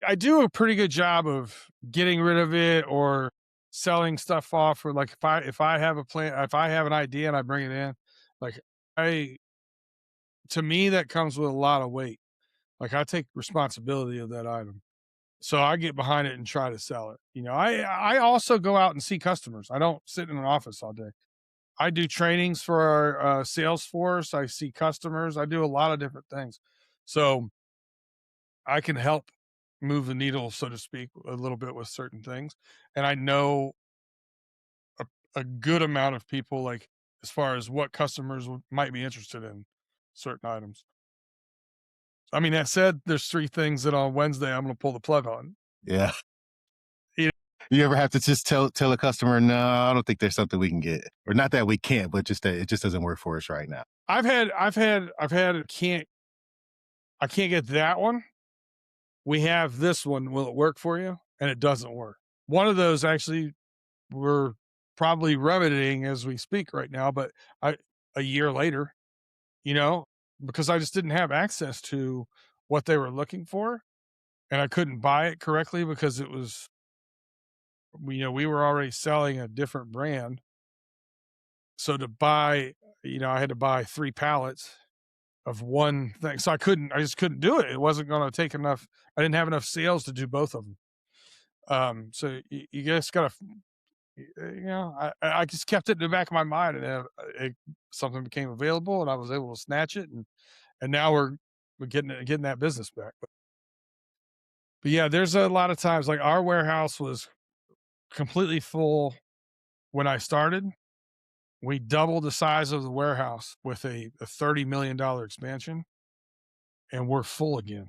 I do a pretty good job of getting rid of it or selling stuff off or like if I have a plan, if I have an idea and I bring it in, like I to me that comes with a lot of weight. Like I take responsibility of that item. So I get behind it and try to sell it. I also go out and see customers. I don't sit in an office all day. I do trainings for our sales force. I see customers. I do a lot of different things. So I can help move the needle, so to speak, a little bit with certain things. And I know a good amount of people, like as far as what customers might be interested in certain items. I mean, that said, there's 3 things that on Wednesday I'm going to pull the plug on. Yeah. You know, You ever have to just tell a customer, no, I don't think there's something we can get, or not that we can't, but just that it just doesn't work for us right now. I can't get that one. We have this one. Will it work for you? And it doesn't work. One of those actually we're probably remedying as we speak right now, but a year later, you know, because I just didn't have access to what they were looking for and I couldn't buy it correctly because it was we were already selling a different brand. So to buy, I had to buy 3 pallets of one thing. So I just couldn't do it. It wasn't going to take enough. I didn't have enough sales to do both of them. So you just gotta. I just kept it in the back of my mind, and then something became available, and I was able to snatch it, and now we're getting that business back. But yeah, there's a lot of times like our warehouse was completely full when I started. We doubled the size of the warehouse with a $30 million expansion, and we're full again.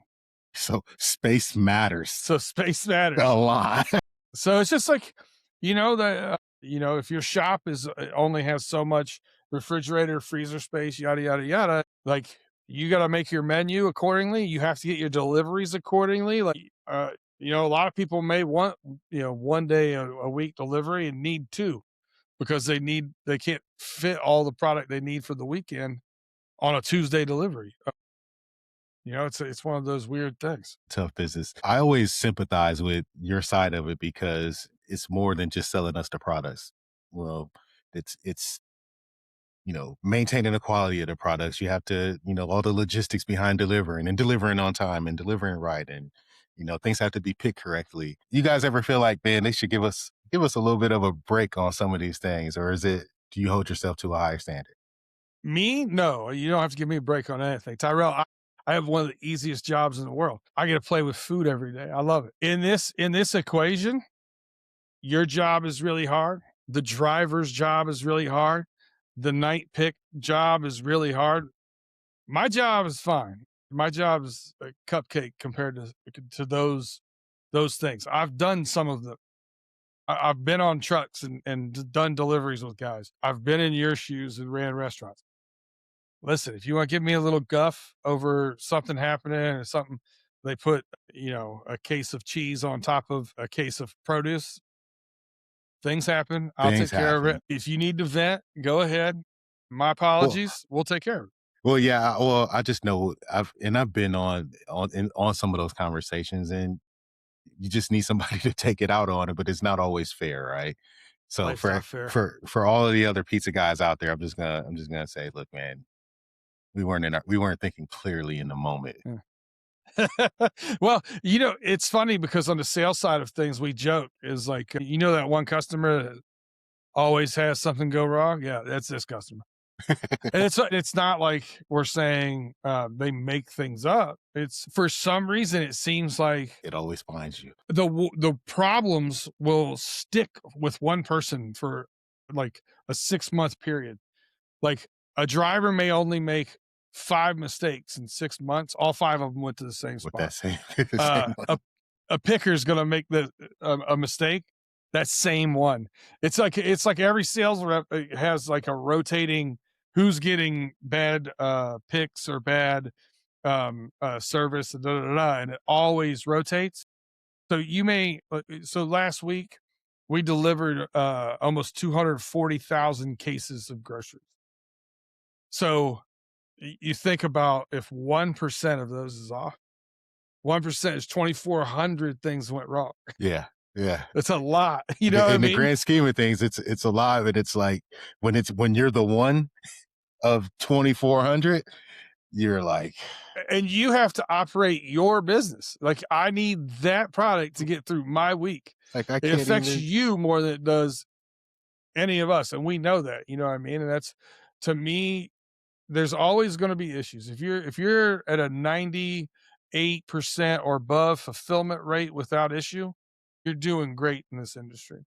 So space matters So space a matters. lot. So it's just like, if your shop is only has so much refrigerator, freezer space, yada yada yada, like you got to make your menu accordingly. You have to get your deliveries accordingly. Like, a lot of people may want, 1 day a week delivery and need two because they can't fit all the product they need for the weekend on a Tuesday delivery. It's one of those weird things. Tough business. I always sympathize with your side of it because it's more than just selling us the products. Well, it's maintaining the quality of the products. You have to, all the logistics behind delivering and delivering on time and delivering right, and things have to be picked correctly. You guys ever feel like, man, they should give us a little bit of a break on some of these things, or is it? Do you hold yourself to a higher standard? Me? No, you don't have to give me a break on anything. Tyrell, I have one of the easiest jobs in the world. I get to play with food every day. I love it. In this equation, your job is really hard. The driver's job is really hard. The night pick job is really hard. My job is fine. My job is a cupcake compared to those things. I've done some of them. I've been on trucks and done deliveries with guys. I've been in your shoes and ran restaurants. Listen, if you want to give me a little guff over something happening or something, they put, a case of cheese on top of a case of produce. Things happen. I'll Things take care of it. happen. If you need to vent, go ahead. My Well, apologies. We'll take care of it. well, yeah. Well, I just know I've been on some of those conversations, and you just need somebody to take it out on it, but it's not always fair, right? So Life's for not fair. for all of the other pizza guys out there, I'm just gonna say, look, man, we weren't thinking clearly in the moment. Yeah. Well, it's funny because on the sales side of things, we joke is like, that one customer that always has something go wrong. Yeah, that's this customer. And it's not like we're saying they make things up. It's for some reason it seems like It always finds you. the problems will stick with one person for like a 6 month period. Like a driver may only make 5 mistakes in 6 months. All five of them went to the same With spot. that same the Uh, same one. a picker is going to make a mistake. That same one. It's like every sales rep has like a rotating who's getting bad picks or bad service, and it always rotates. So so last week we delivered almost 240,000 cases of groceries. So you think about if 1% of those is off, 1% is 2,400 things went wrong. Yeah, yeah. That's a lot. You know what I In the mean? grand scheme of things, it's alive, and it's like when you're the one of 2,400, you're like, And you have to operate your business. Like I need that product to get through my week. I It can't affects even. you more than it does any of us. And we know that, you know what I mean? And that's to me, there's always going to be issues. If you're at a 98% or above fulfillment rate without issue, you're doing great in this industry.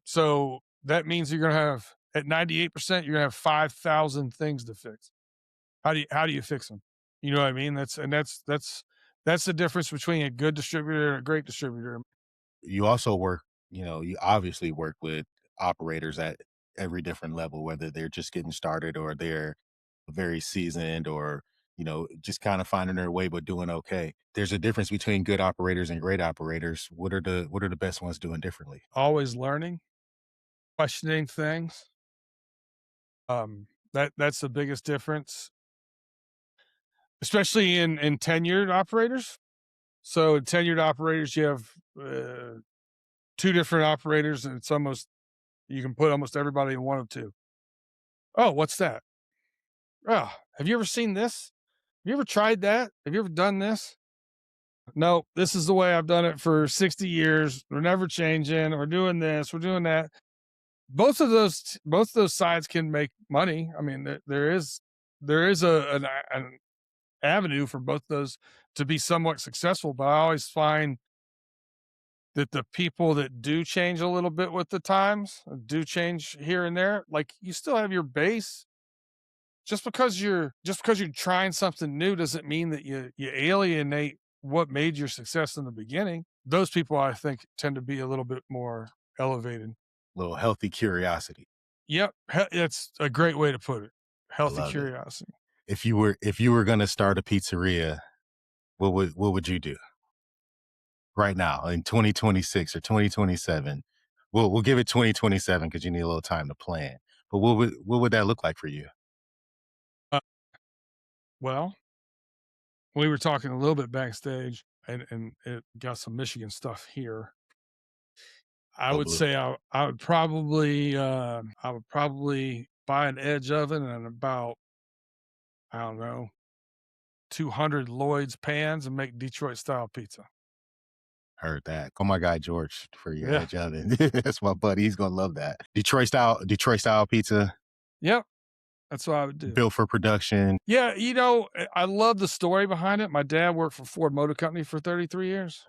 So that means you're going to have at 98%, you're going to have 5,000 things to fix. How do you fix them? You know what I mean? That's the difference between a good distributor and a great distributor. You also work, you obviously work with operators at every different level, whether they're just getting started or they're very seasoned or, just kind of finding their way but doing okay. There's a difference between good operators and great operators. What are the best ones doing differently? Always learning, questioning things. That's the biggest difference, especially in tenured operators. So in tenured operators, you have two different operators, and it's almost you can put almost everybody in one of two. Oh, what's that? Oh, have you ever seen this? Have you ever tried that? Have you ever done this? No, this is the way I've done it for 60 years. We're never changing. We're doing this. We're doing that. Both of those sides can make money. I mean, there is an avenue for both those to be somewhat successful. But I always find that the people that do change a little bit with the times, do change here and there, like you still have your base. Just because you're trying something new doesn't mean that you alienate what made your success in the beginning. Those people I think tend to be a little bit more elevated. Little healthy curiosity. Yep, it's a great way to put it. I Healthy love it. curiosity. If you were gonna start a pizzeria, what would you do right now in 2026 or 2027? We'll give it 2027 because you need a little time to plan. But what would that look like for you? Uh, well, we were talking a little bit backstage, and it got some Michigan stuff here. I Go would blue. say I would probably buy an edge oven and about, I don't know, 200 Lloyd's pans and make Detroit style pizza. Heard that. Call my guy George for your Yeah. edge oven. That's my buddy. He's gonna love that. Detroit style pizza Yep. That's what I would do. built for production. Yeah, I love the story behind it. My dad worked for Ford Motor Company for 33 years.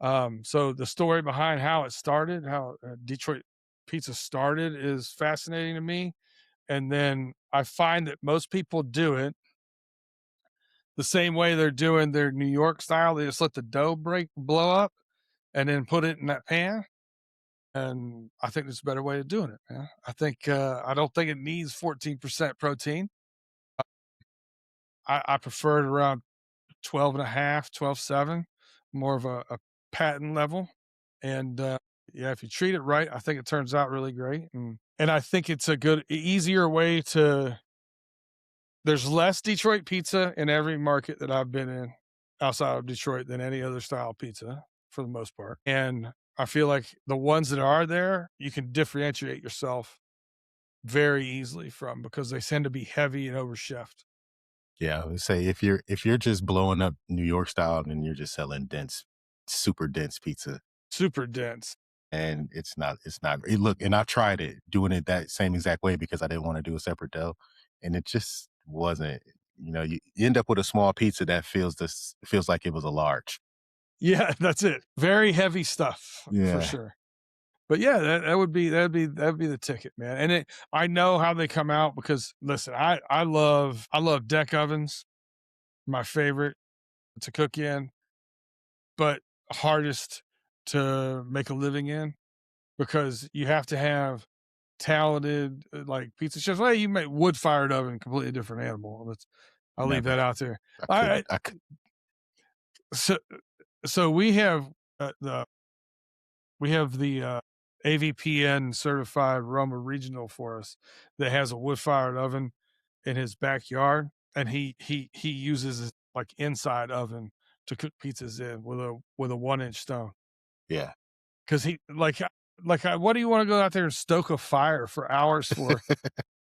So the story behind how it started, how Detroit pizza started is fascinating to me. And then I find that most people do it the same way they're doing their New York style. They just let the dough blow up and then put it in that pan. And I think there's a better way of doing it, man. I don't think it needs 14% protein. I prefer it around 12 and a half, 12.7, more of a patent level. And yeah, if you treat it right, I think it turns out really great. And I think it's a good, easier way to, there's less Detroit pizza in every market that I've been in outside of Detroit than any other style pizza for the most part. And I feel like the ones that are there, you can differentiate yourself very easily from because they tend to be heavy and overchefed. Yeah, I would say if you're just blowing up New York style, then you're just selling super dense pizza. Super dense. And it's not look, and I've tried it doing it that same exact way because I didn't want to do a separate dough. And it just wasn't, you end up with a small pizza that feels like it was a large. Yeah, that's it. Very heavy stuff for Yeah. sure. But yeah, that'd be the ticket, man. And I know how they come out because listen, I love deck ovens, my favorite to cook in, but hardest to make a living in because you have to have talented like pizza chefs. Well, you make wood fired oven, completely different animal. I'll leave Never. that out there. I couldn't. I so so we have the AVPN certified Roma regional for us that has a wood fired oven in his backyard, and he uses his like inside oven to cook pizzas in with a 1 inch stone Yeah. because what do you want to go out there and stoke a fire for hours for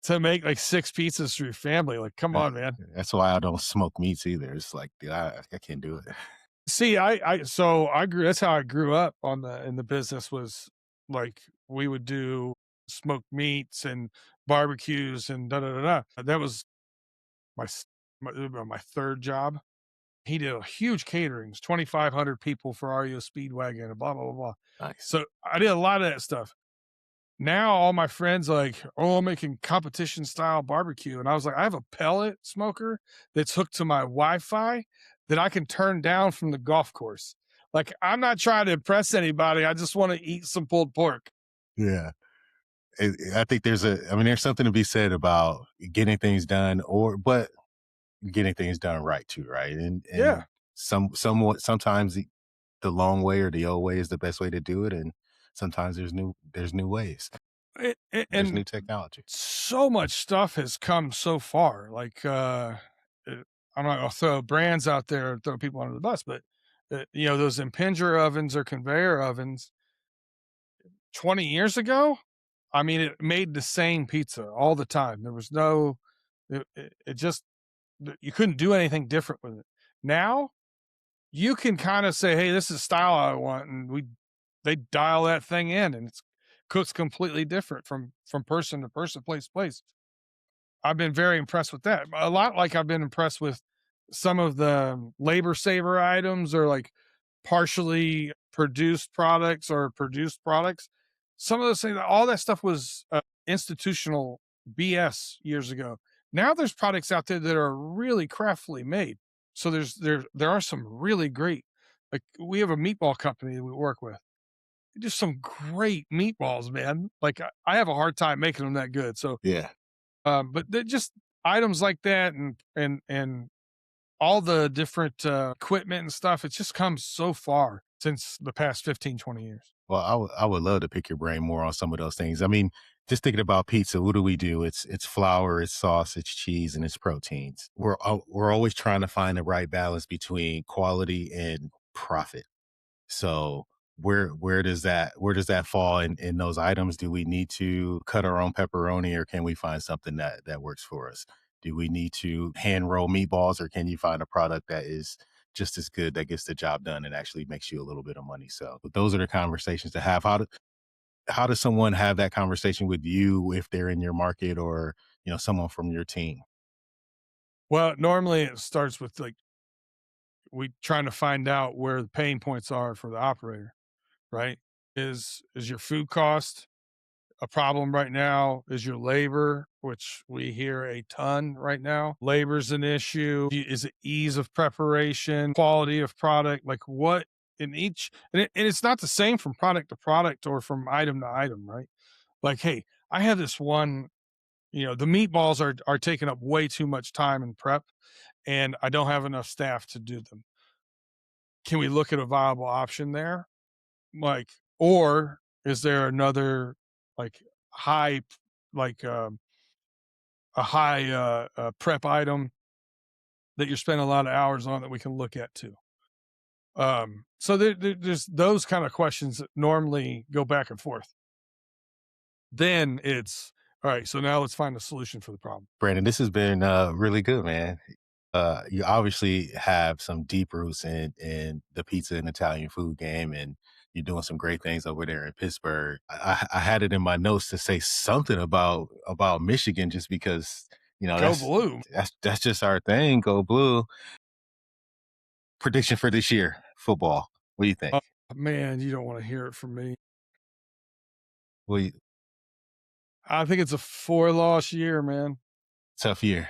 to make like six pizzas for your family? Like, come Uh, on, man. that's why I don't smoke meats either. It's like, dude, I can't do it. See, I grew. That's how I grew up in the business was like we would do smoked meats and barbecues and da da da da. That was my my third job. He did a huge caterings, 2,500 people for REO Speedwagon and blah blah blah blah. Nice. So I did a lot of that stuff. Now all my friends like, oh, I'm making competition style barbecue. And I was like, I have a pellet smoker that's hooked to my Wi-Fi that I can turn down from the golf course. Like, I'm not trying to impress anybody. I just want to eat some pulled pork. Yeah. I think there's something to be said about getting things done, but getting things done right too, right? And Yeah. sometimes the long way or the old way is the best way to do it, and sometimes there's new ways. There's And new technology. so much stuff has come so far. Like, I'm not gonna throw brands out there and throw people under the bus, but those impinger ovens or conveyor ovens 20 years ago, I mean, it made the same pizza all the time. There was no, it just, you couldn't do anything different with it. Now, you can kind of say, "Hey, this is style I want," and they dial that thing in, and it's cooks completely different from person to person, place to place. I've been very impressed with that. A lot like I've been impressed with some of the labor saver items or like partially produced products or produced products. Some of those things, all that stuff was institutional BS years ago. Now there's products out there that are really craftily made. So there are some really great, like we have a meatball company that we work with. They do some great meatballs, man. Like I have a hard time making them that good. So Yeah. but they're just items like that and all the different, equipment and stuff, it's just come so far since the past 15, 20 years. Well, I would love to pick your brain more on some of those things. I mean, just thinking about pizza, what do we do? It's flour, it's sauce, it's cheese, and it's proteins. We're always trying to find the right balance between quality and profit. So where does that fall in those items? Do we need to cut our own pepperoni, or can we find something that works for us? Do we need to hand roll meatballs, or can you find a product that is just as good, that gets the job done and actually makes you a little bit of money? So but those are the conversations to have. How does someone have that conversation with you if they're in your market, or someone from your team? Well, normally it starts with, like, we trying to find out where the pain points are for the operator, right? Is your food cost a problem right now? Is your labor, which we hear a ton right now? Labor's an issue. Is it ease of preparation, quality of product? Like what in each, and it's not the same from product to product or from item to item, right? Like, hey, I have this one, the meatballs are taking up way too much time in prep, and I don't have enough staff to do them. Can we look at a viable option there? Like, or is there another like high, like a high prep item that you're spending a lot of hours on that we can look at too? So there's those kind of questions that normally go back and forth. Then it's all right. So now let's find a solution for the problem. Brandon, this has been really good, man. You obviously have some deep roots in the pizza and Italian food game, and you're doing some great things over there in Pittsburgh. I had it in my notes to say something about Michigan, just because Go that's blue. that's just our thing. Go blue. Prediction for this year, football. What do you think? Oh, man, you don't want to hear it from me. Well, I think it's a 4-loss year, man. tough year.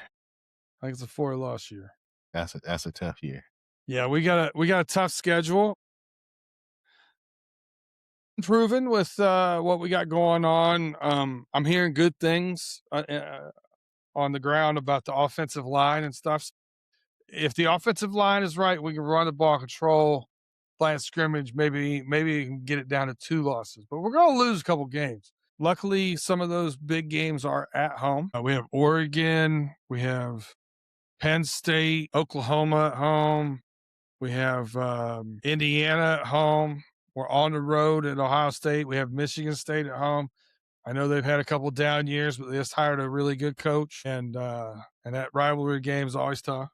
I think it's a 4-loss year. That's a tough year. Yeah, we got a tough schedule. Improving with what we got going on. I'm hearing good things on the ground about the offensive line and stuff. If the offensive line is right, we can run the ball control, line of scrimmage. Maybe we can get it down to 2 losses, but we're going to lose a couple games. Luckily, some of those big games are at home. We have Oregon, we have Penn State, Oklahoma at home. We have Indiana at home. We're on the road at Ohio State. We have Michigan State at home. I know they've had a couple down years, but they just hired a really good coach, and that rivalry game is always tough.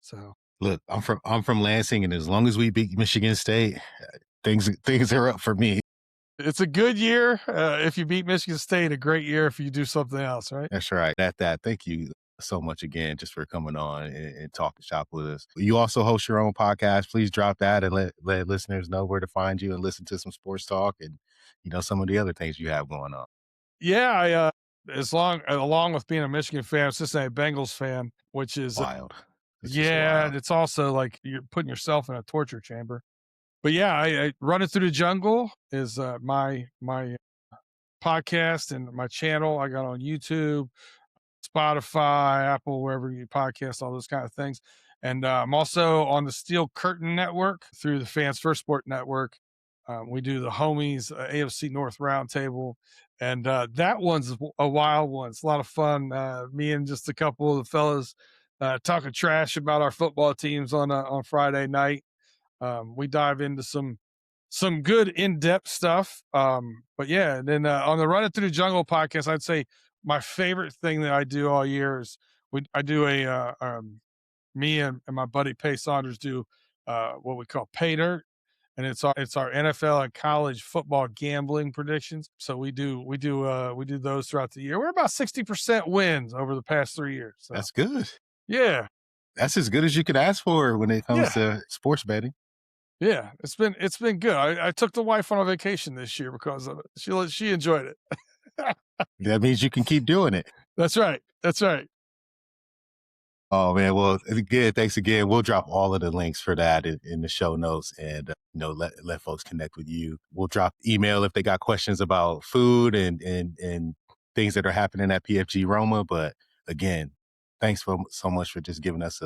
So Look, I'm from Lansing, and as long as we beat Michigan State, things are up for me. it's a good year if you beat Michigan State. A great year if you do something else, right? That's right. That. Thank you so much again, just for coming on and talking shop with us. You also host your own podcast. Please drop that and let listeners know where to find you and listen to some sports talk and some of the other things you have going on. Yeah, I as long along with being a Michigan fan, I'm Cincinnati Bengals fan, which is Wild. It's just yeah, and wild. it's also like you're putting yourself in a torture chamber. But yeah, I Running Through the Jungle is my podcast and my channel. I got on YouTube, Spotify, Apple, wherever you podcast, all those kind of things. And I'm also on the Steel Curtain Network through the Fans First Sport Network. We do the Homies AFC North Roundtable, and that one's a wild one. It's a lot of fun. Me and just a couple of the fellas talking trash about our football teams on Friday night. We dive into some good in-depth stuff. But yeah, and then on the Running Through the Jungle podcast, I'd say my favorite thing that I do all year is I do me and my buddy Pay Saunders do what we call pay dirt, and it's our NFL and college football gambling predictions. So we do those throughout the year. We're about 60% wins over the past 3 years. So That's good. yeah, That's as good as you could ask for when it comes yeah, to sports betting. yeah. It's been good. I took the wife on a vacation this year because of it. She enjoyed it. That means you can keep doing it. That's right. That's right. Oh man, well, again, thanks again. We'll drop all of the links for that in the show notes, and let folks connect with you. We'll drop email if they got questions about food and things that are happening at PFG Roma. But again, thanks for so much for just giving us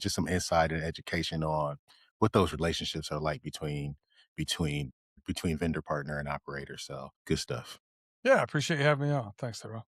just some insight and education on what those relationships are like between between vendor partner and operator. So good stuff. Yeah, I appreciate you having me on. Thanks, Tyrell.